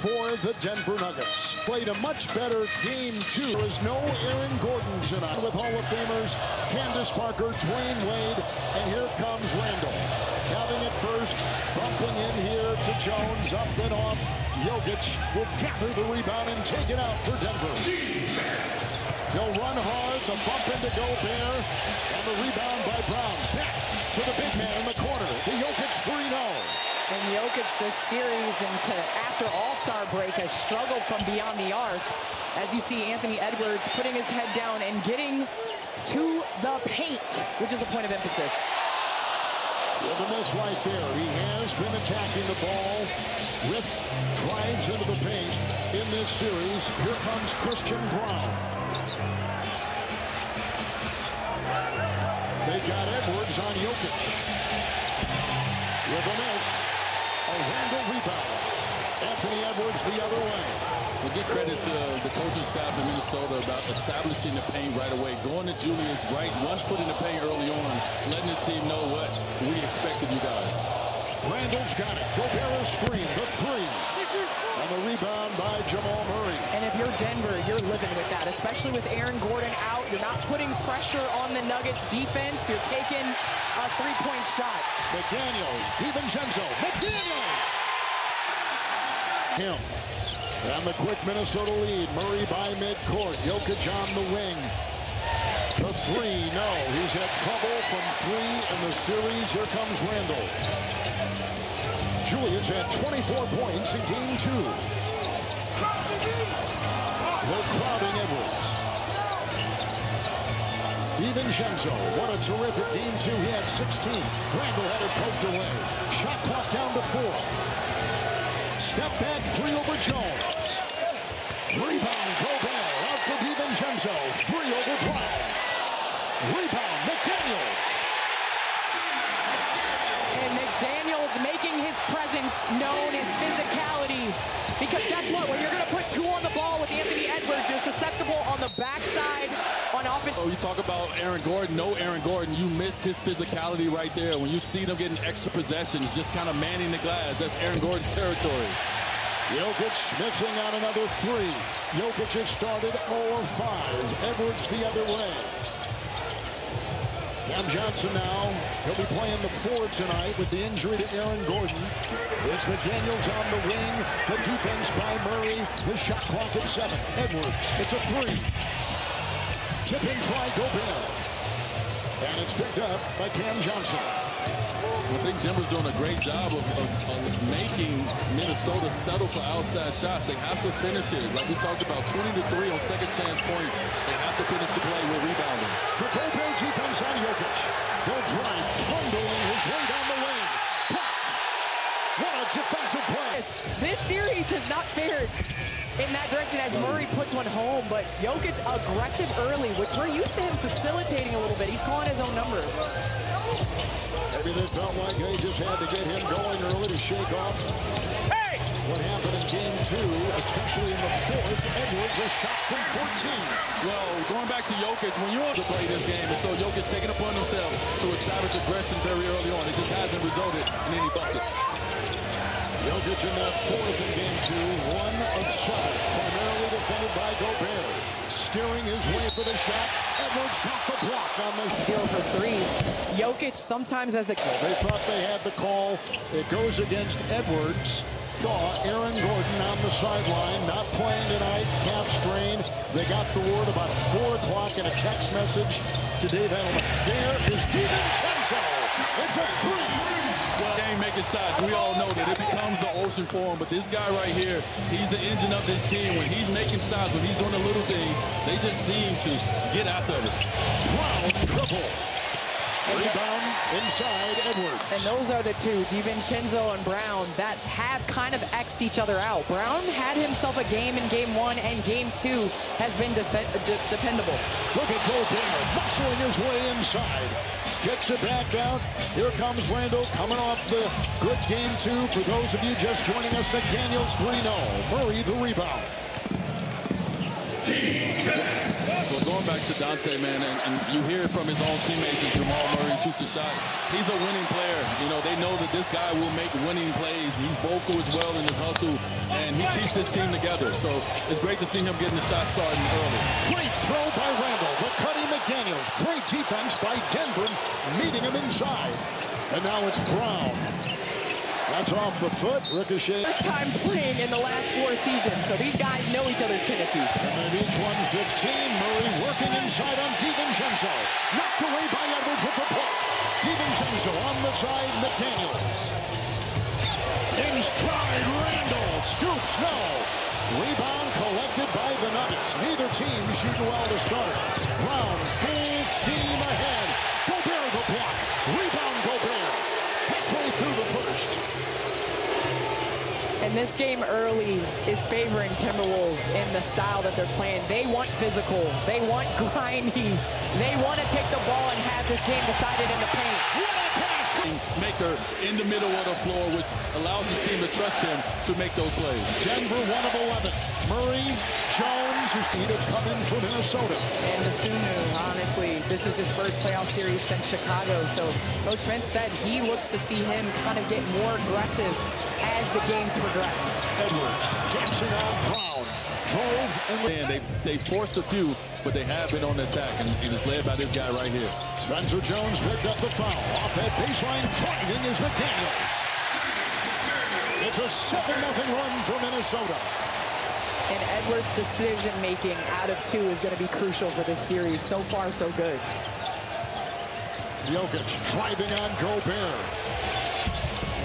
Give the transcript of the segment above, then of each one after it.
for the Denver Nuggets. Played a much better game, too. There is no Aaron Gordon tonight with Hall of Famers Candace Parker, Dwayne Wade, and here comes Randall. Having it first, bumping in here to Jones, up and off. Jokic will gather the rebound and take it out for Denver. He'll run hard, the bump into Gobert, and the rebound by Brown. Back to the big man in the corner. The Jokic 3-0. And Jokic this series into after All-Star break has struggled from beyond the arc. As you see Anthony Edwards putting his head down and getting to the paint, which is a point of emphasis. With the miss right there. He has been attacking the ball with drives into the paint in this series. Here comes Christian Brown. They got Edwards on Jokic. With a miss, a Randall rebound. Anthony Edwards the other way. We'll give credit to the coaching staff in Minnesota about establishing the paint right away. Going to Julius right, 1 foot in the paint early on, letting his team know what we expected you guys. Randall's got it. Gobert screen, the 3. And the rebound by Jamal Murray. And if you're Denver, you're living with that, especially with Aaron Gordon out. You're not putting pressure on the Nuggets defense. You're taking a 3-point shot. McDaniels, DiVincenzo, McDaniels! Him. And the quick Minnesota lead. Murray by midcourt. Jokic on the wing. The 3, no. He's had trouble from 3 in the series. Here comes Randall. Julius had 24 points in game 2. They're crowding Edwards. DiVincenzo, what a terrific game 2. He had 16. Randall had it poked away. Shot clock down to 4. Step back 3 over Jones. Rebound, Gobert, out to DiVincenzo. 3 over Brown. Rebound, McDaniels. And McDaniels making his presence known, his physicality. Because guess what? When you're going to put 2 on the ball with Anthony Edwards, you're susceptible on the backside on offense. Oh, you talk about Aaron Gordon. No Aaron Gordon. You miss his physicality right there. When you see them getting extra possessions, just kind of manning the glass, that's Aaron Gordon's territory. Jokic missing on another 3. Jokic has started 0 of 5. Edwards the other way. Cam Johnson now. He'll be playing the 4 tonight with the injury to Aaron Gordon. It's McDaniels on the wing. The defense by Murray. The shot clock at 7. Edwards. It's a 3. Tip in try Gobert. And it's picked up by Cam Johnson. I think Denver's doing a great job of making Minnesota settle for outside shots. They have to finish it. Like we talked about, 20 to 3 on second chance points. They have to finish the play with rebounding. The Gobert defense on Jokic. He'll drive, trundling his way down the lane. Blocked. What a defensive play. This series has not fared in that direction as Murray puts one home, but Jokic aggressive early, which we're used to him facilitating a little bit. He's calling his own number. Maybe they felt like they just had to get him going early to shake off what happened in game 2, especially in the 4th. Edwards a shot from 14. Well, going back to Jokic, when you want to play this game, and so Jokic taking upon himself to establish aggression very early on. It just hasn't resulted in any buckets. Jokic in that 4th in game 2, 1 of 7, primarily defended by Gobert. Steering his way for the shot. Edwards got the block on the 0 for 3. Jokic sometimes as a... They thought they had the call. It goes against Edwards. Aaron Gordon on the sideline, not playing tonight, calf strain. They got the word about 4 o'clock in a text message to Dave Edelman. There is DiVincenzo. It's a 3. Well, game making shots. We all know that it becomes an ocean for him, but this guy right here, he's the engine of this team. When he's making shots, when he's doing the little things, they just seem to get after it. Brown triple. Rebound inside Edwards. And those are the 2, DiVincenzo and Brown, that have kind of X'd each other out. Brown had himself a game in game 1, and game 2 has been dependable. Look at Gobert muscling his way inside. Kicks it back out. Here comes Randall coming off the good game 2. For those of you just joining us, McDaniels 3-0. Murray the rebound. But going back to Dante, man, and you hear it from his own teammates as Jamal Murray shoots a shot. He's a winning player. You know, they know that this guy will make winning plays. He's vocal as well in his hustle, and he keeps this team together. So it's great to see him getting the shot starting early. Great throw by Randall. The cutting McDaniels. Great defense by Denver, meeting him inside. And now it's Brown. That's off the foot. Ricochet. First time playing in the last 4 seasons, so these guys know each other's tendencies. And they've each won 15. Murray working inside on DiVincenzo. Knocked away by Edwards with the puck. DiVincenzo on the side. McDaniels. In stride. Randall. Scoops. No. Rebound collected by the Nuggets. Neither team shooting well to start. Brown full steam ahead. Gobert the block. Rebound Gobert. Halfway through the first. And this game early is favoring Timberwolves in the style that they're playing. They want physical. They want grinding. They want to take the ball and have this game decided in the paint. What a pass! Maker in the middle of the floor, which allows his team to trust him to make those plays. Denver 1 of 11. Murray, Jones, who's to come in for Minnesota. And Nasunu, honestly, this is his first playoff series since Chicago. So Coach Vince said he looks to see him kind of get more aggressive as the games progress. Edwards dancing on Brown. Drove and they forced a few, but they have been on the attack, and it is led by this guy right here. Spencer Jones picked up the foul. Off that baseline, driving is McDaniels. It's a 7-0 run for Minnesota. And Edwards' decision-making out of 2 is going to be crucial for this series. So far, so good. Jokic driving on Gobert.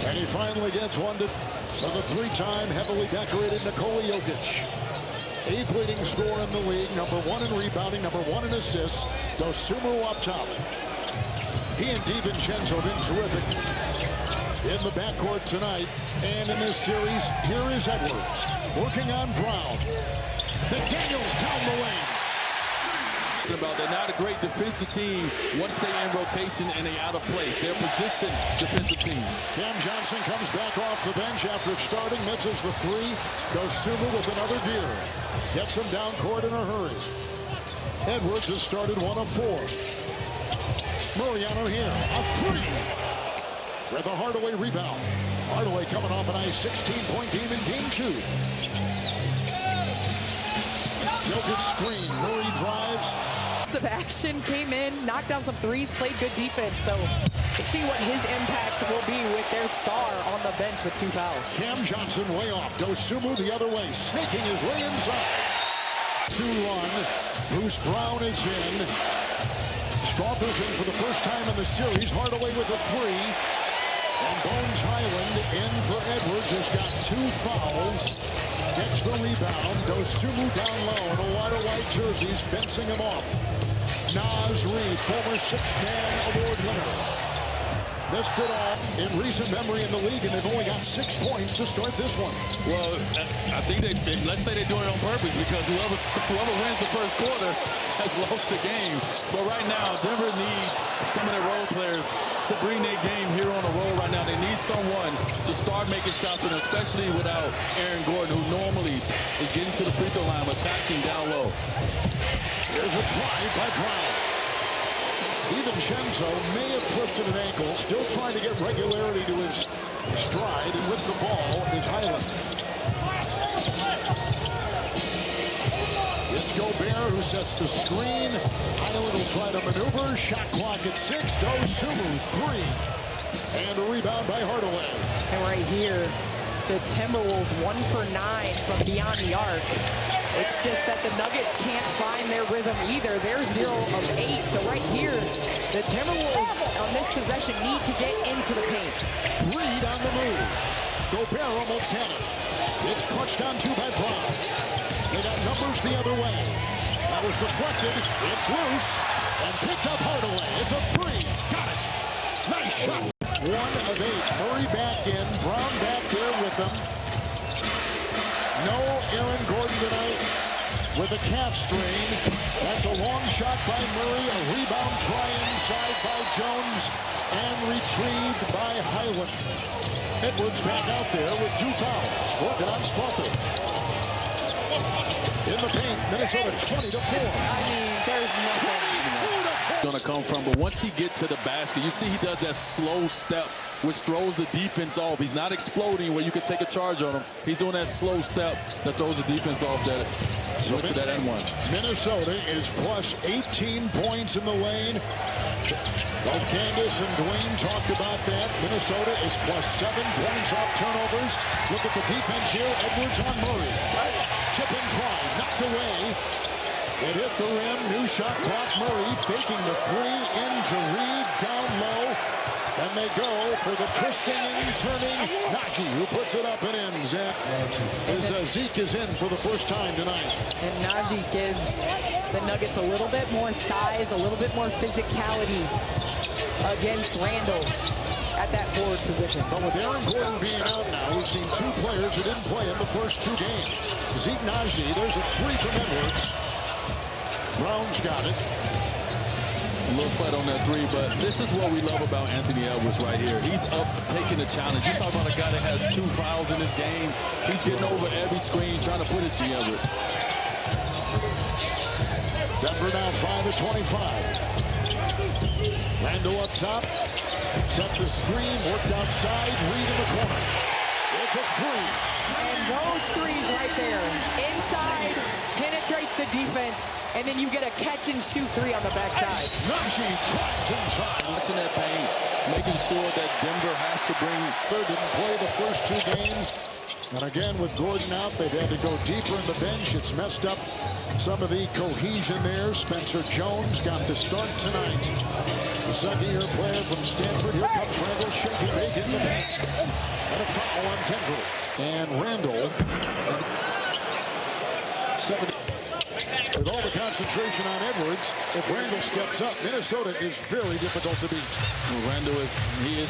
And he finally gets one to the 3-time heavily decorated Nikola Jokic. 8th leading scorer in the league, number 1 in rebounding, number 1 in assists. Dosunmu up top. He and DiVincenzo have been terrific in the backcourt tonight. And in this series, here is Edwards working on Brown. McDaniels down the lane. They're not a great defensive team once they're in rotation and they're out of place. They're a position defensive team. Cam Johnson comes back off the bench after starting, misses the 3. Dosunmu with another gear. Gets him down court in a hurry. Edwards has started 1 of 4. Mariano here, a 3. With a Hardaway rebound. Hardaway coming off a nice 16-point game in game 2. Jokic screen, Murray drives. Of action, came in, knocked down some 3s, played good defense. So let's see what his impact will be with their star on the bench with 2 fouls. Cam Johnson way off. Dosunmu the other way, snaking his way inside. 2-1. Bruce Brown is in. Strother's in for the first time in the series. Hardaway with a 3. And Bones Highland in for Edwards, who's got 2 fouls. Gets the rebound. Dosunmu down low in a lot of white jerseys, fencing him off. Naz Reid, former 6-man award winner. Missed it all in recent memory in the league, and they've only got 6 points to start this one. Well, I think let's say they're doing it on purpose, because whoever wins the first quarter has lost the game. But right now, Denver needs some of their role players to bring their game here on the roll right now. They need someone to start making shots, and especially without Aaron Gordon, who normally is getting to the free throw line, attacking down low. Here's a drive by Brown. DiVincenzo may have twisted an ankle, still trying to get regularity to his stride, and with the ball is Highland. It's Gobert who sets the screen. Highland will try to maneuver. Shot clock at 6. Dosunmu 3. And a rebound by Hardaway. And right here, the Timberwolves 1 for 9 from beyond the arc. It's just that the Nuggets can't find their rhythm either. They're 0 of 8. So right here, the Timberwolves on this possession need to get into the paint. Reid on the move. Gobert almost had it. It's clutched on 2 by Brown. They got numbers the other way. That was deflected. It's loose. And picked up Hardaway. It's a 3. Got it. Nice shot. 1 of 8. Murray back in. Brown back there with them. No Aaron Gordon tonight with a calf strain. That's a long shot by Murray. A rebound try inside by Jones. And retrieved by Highland. Edwards back out there with 2 fouls. Working on Strother. In in the paint. Minnesota 20-4. I mean, there's nothing. 22-4. Going to come from, but once he gets to the basket, you see he does that slow step, which throws the defense off. He's not exploding where you could take a charge on him. He's doing that slow step that throws the defense off that went to that end one. Minnesota is plus 18 points in the lane. Both Candace and Dwayne talked about that. Minnesota is plus 7 points off turnovers. Look at the defense here. Edwards on Murray. Chip and try. Knocked away. It hit the rim. New shot clock. Murray faking the three into Reed down low. And they go for the twisting and turning. Najee, who puts it up and ends. Zeke is in for the first time tonight. And Najee gives the Nuggets a little bit more size, a little bit more physicality against Randall at that forward position. But with Aaron Gordon being out now, we've seen two players who didn't play in the first two games. Zeke Najee, there's a three from Edwards. Brown's got it. A little flat on that three, but this is what we love about Anthony Edwards right here. He's up taking the challenge. You talk about a guy that has 2 fouls in this game. He's getting over every screen, trying to put his G. Edwards. Denver now 5-25. Randall up top. Set the screen, worked outside, Reed in the corner. It's a three. And those threes right there, inside, penetrates the defense, and then you get a catch-and-shoot three on the backside. Najee tries inside. Watching that paint, making sure that Denver has to bring. Didn't play the first two games. And again, with Gordon out, they've had to go deeper in the bench. It's messed up some of the cohesion there. Spencer Jones got the start tonight. The second-year player from Stanford. Here comes Randall shaking big in the paint. And a foul on Denver. And Randall, 70. With all the concentration on Edwards, if Randall steps up, Minnesota is very difficult to beat. Well, Randall is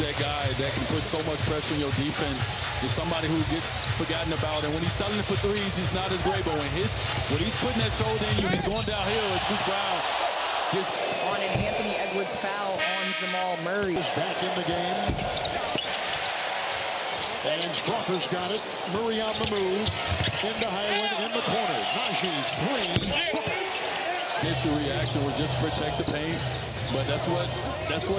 that guy that can put so much pressure on your defense. He's somebody who gets forgotten about, and when he's selling it for threes, he's not as great. But when he's putting that shoulder in you, he's going downhill. Luke Brown gets on an Anthony Edwards foul on Jamal Murray. Is back in the game. And Strother's got it. Murray on the move. Into Highland in the corner. Najee, three. Initial reaction was just to protect the paint, but that's what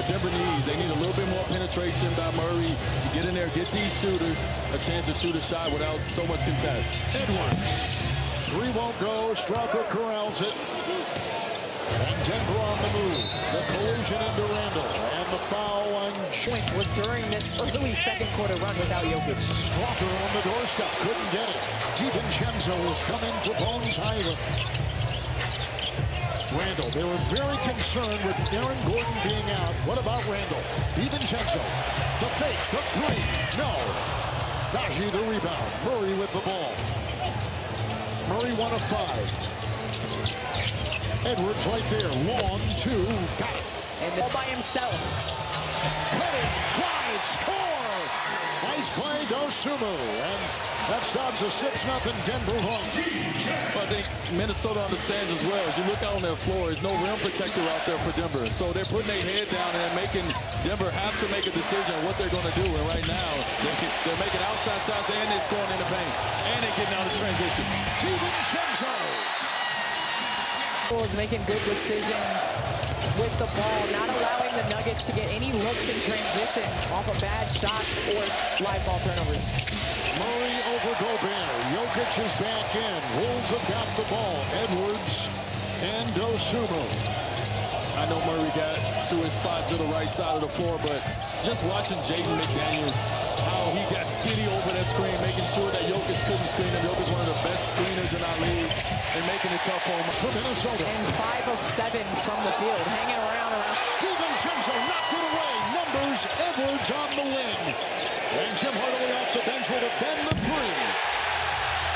Denver needs. They need a little bit more penetration by Murray to get in there, get these shooters a chance to shoot a shot without so much contest. Edwards. Three won't go. Strother corrals it. And Denver on the move. The collision into Randall. And the foul on Points was during this early second quarter run without Jokic. Strother on the doorstep. Couldn't get it. DiVincenzo was coming for Bones Highland. Randall, they were very concerned with Aaron Gordon being out. What about Randall? DiVincenzo, the fake, the three. No. Najee the rebound. Murray with the ball. Murray 1 of 5. Edwards right there. Long, 2. Got it. And all by himself. Cutting, drive, score! Nice play, Dosumu. And that stops a 6-0 Denver run. I think Minnesota understands as well. As you look out on their floor, there's no rim protector out there for Denver. So they're putting their head down and making Denver have to make a decision on what they're going to do. And right now, they're making outside shots and they're scoring in the paint. And they're getting out of transition. DiVincenzo. Is making good decisions with the ball, not allowing the Nuggets to get any looks in transition off of bad shots or live ball turnovers. Murray over Gobert. Jokic is back in. Wolves have got the ball. Edwards and Dosumu. I know Murray got to his spot to the right side of the floor, but just watching Jaden McDaniels, how he got skinny over that screen, making sure that Jokic couldn't screen him. Jokic one of the best screeners in our league, and making it tough for him. For Minnesota. And 5 of 7 from the field, hanging around. DiVincenzo knocked it away. Numbers, Edwards on the wing. And Jim Hardaway off the bench will defend the three.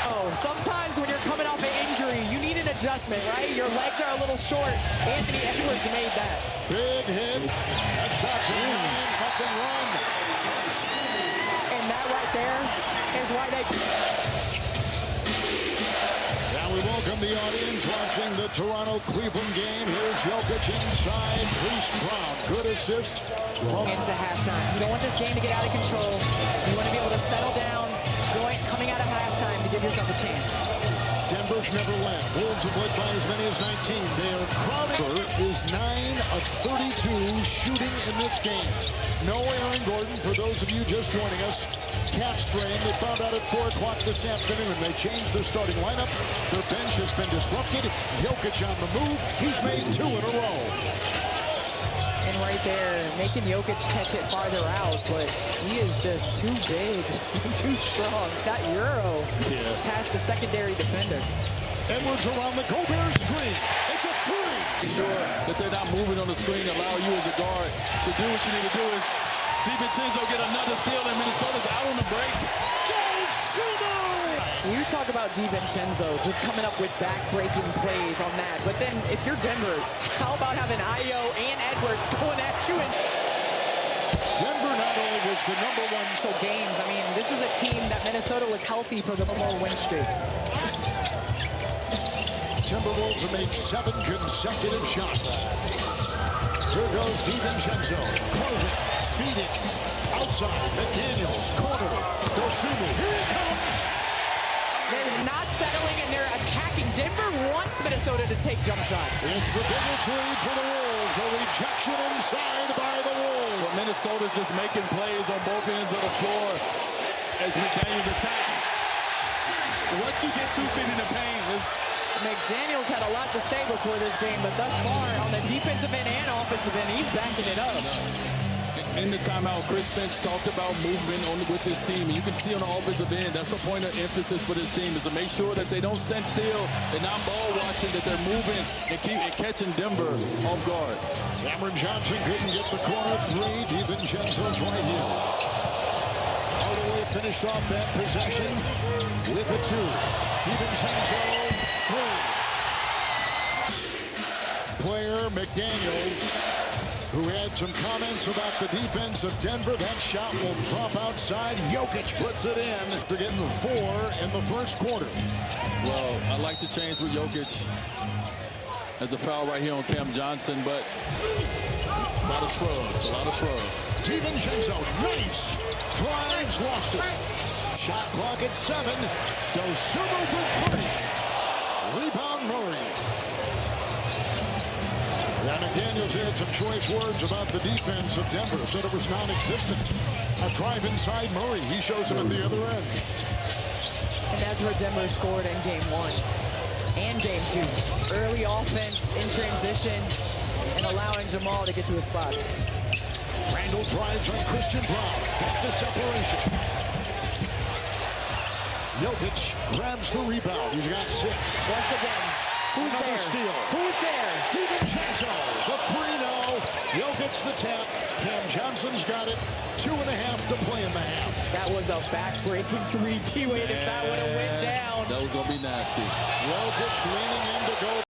Oh, sometimes when you're coming off an injury, you need an adjustment, right? Your legs are a little short. Anthony Edwards made that. Big hit. That stops it. Up and run. And that right there is why they... Now we welcome the audience watching the Toronto-Cleveland game. Here's Jokic inside. Bruce Brown. Good assist from... Into halftime. You don't want this game to get out of control. You want to be able to settle down, coming out of halftime to give yourself a chance. Denver's never led. Wolves have led by as many as 19. They are crowded. Is 9 of 32 shooting in this game. No Aaron Gordon, for those of you just joining us. Calf strain, they found out at 4 o'clock this afternoon. They changed their starting lineup. Their bench has been disrupted. Jokic on the move. He's made 2 in a row. And right there, making Jokic catch it farther out, but he is just too big and too strong. That Euro past the secondary defender. Edwards around the Gobert screen. It's a 3. Make sure that they're not moving on the screen, allow you as a guard to do what you need to do. Is DiVincenzo get another steal, and Minnesota's out on the break. You talk about DiVincenzo just coming up with back-breaking plays on that. But then if you're Denver, how about having Ayo and Edwards going at you? Denver not only was the #1 games. I mean, this is a team that Minnesota was healthy for the more win streak. Timberwolves have made 7 consecutive shots. Here goes DiVincenzo. Closing, feeding, outside, McDaniels, corner, Dosumu. Here he comes. They're not settling and they're attacking. Denver wants Minnesota to take jump shots. It's the biggest lead for the Wolves. A rejection inside by the Wolves. Well, Minnesota's just making plays on both ends of the floor as McDaniels attack. Once you get 2 feet in the paint, McDaniels had a lot to say before this game, but thus far on the defensive end and offensive end, he's backing it up. in the timeout, Chris Finch talked about movement with this team. And you can see on the offensive end, that's a point of emphasis for this team, is to make sure that they don't stand still and not ball watching, that they're moving and catching Denver off guard. Cameron Johnson couldn't get the corner 3. DiVincenzo's right here. Hardaway finished off that possession with a 2. DiVincenzo 3. Player McDaniels, who had some comments about the defense of Denver. That shot will drop outside. Jokic puts it in. They're getting 4 in the first quarter. Well, I like to change with Jokic. There's a foul right here on Cam Johnson, but a lot of shrugs, a lot of shrugs. DiVincenzo, nice. Drives, lost it. Shot clock at 7. Dosumu for 3. Rebound Murray. Now McDaniels had some choice words about the defense of Denver. Said it was non-existent. A drive inside Murray. He shows him at the other end. And that's where Denver scored in game 1 and game 2. Early offense in transition and allowing Jamal to get to his spots. Randall drives on Christian Brown. That's the separation. Jokic grabs the rebound. He's got 6. Once again, who's Another there? steal. Who's there? DiVincenzo, the 3-0. Jokic the tap. Cam Johnson's got it. 2.5 to play in the half. That was a back-breaking 3. T-Wade, if that would have went down. That was going to be nasty. Jokic leaning in to go.